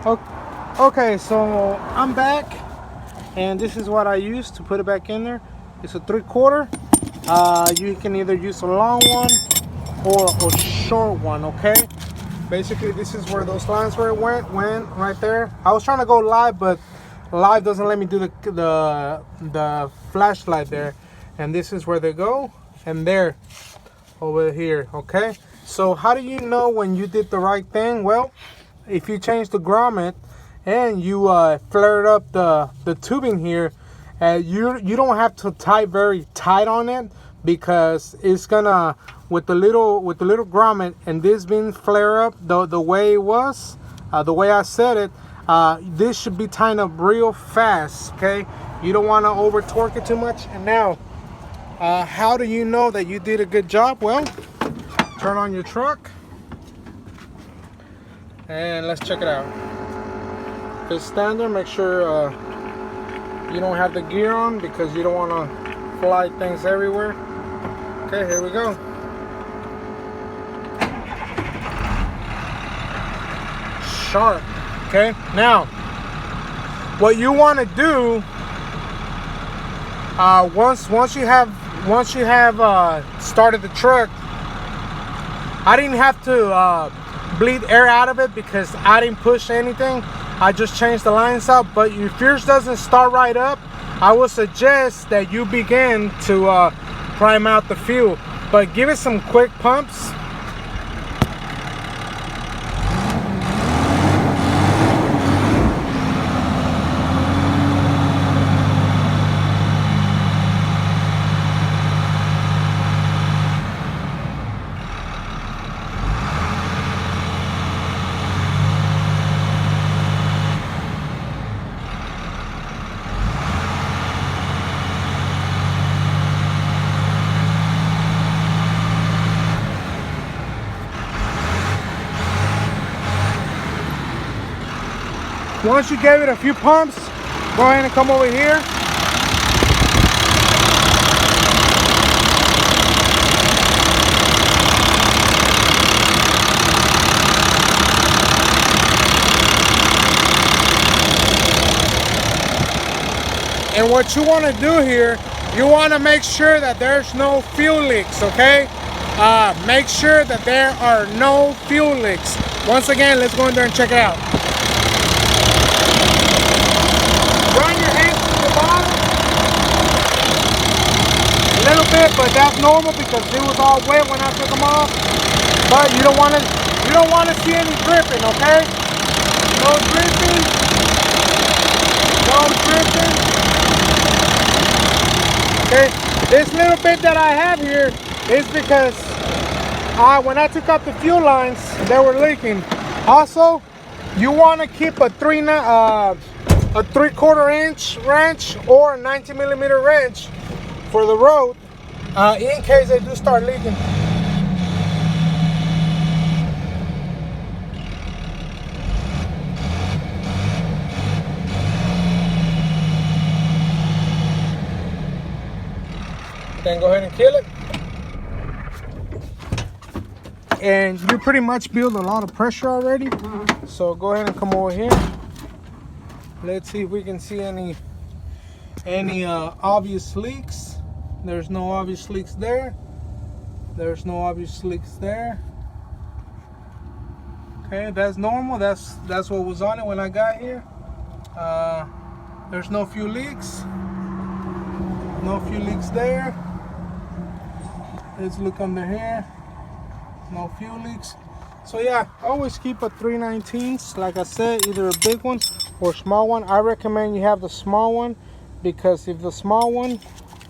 Okay, so I'm back, and this is what I used to put it back in there. It's a 3/4. You can either use a long one or a short one. Okay. Basically, this is where those lines where it went right there. I was trying to go live, but live doesn't let me do the flashlight there. And this is where they go, and there, over here. Okay. So how do you know when you did the right thing? Well, if you change the grommet and you flared up the tubing here, you don't have to tie very tight on it, because it's gonna, with the little grommet and this being flare up the way it was, the way I said it, this should be tying up real fast. Okay, you don't want to over torque it too much. And now, how do you know that you did a good job? Well, turn on your truck and let's check it out. If it's standard, make sure you don't have the gear on, because you don't want to fly things everywhere. Okay, here we go. Sharp. Okay, now what you want to do, once you have started the truck, I didn't have to bleed air out of it because I didn't push anything. I just changed the lines out. But if yours doesn't start right up, I would suggest that you begin to prime out the fuel, but give it some quick pumps. Once you gave it a few pumps, go ahead and come over here. And what you want to do here, you want to make sure that there's no fuel leaks, okay? Make sure that there are no fuel leaks. Once again, let's go in there and check it out. Run your hands to the bottom a little bit, but that's normal because it was all wet when I took them off. But you don't want to see any dripping, okay? No dripping. No dripping. Okay, this little bit that I have here is because when I took out the fuel lines, they were leaking. Also, you want to keep a 3/4 inch wrench or a 90mm wrench for the road, in case they do start leaking. Then go ahead and kill it. And you pretty much build a lot of pressure already. So go ahead and come over here. Let's see if we can see any obvious leaks. There's no obvious leaks there. There's no obvious leaks there. Okay, that's normal. That's what was on it when I got here. There's no fuel leaks. No fuel leaks there. Let's look under here. No fuel leaks. So yeah, always keep a 3/19, like I said, either a big one or small one. I recommend you have the small one, because if the small one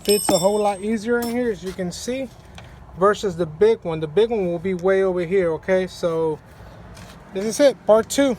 fits a whole lot easier in here, as you can see, versus the big one. The big one will be way over here. Okay, so this is it, part 2.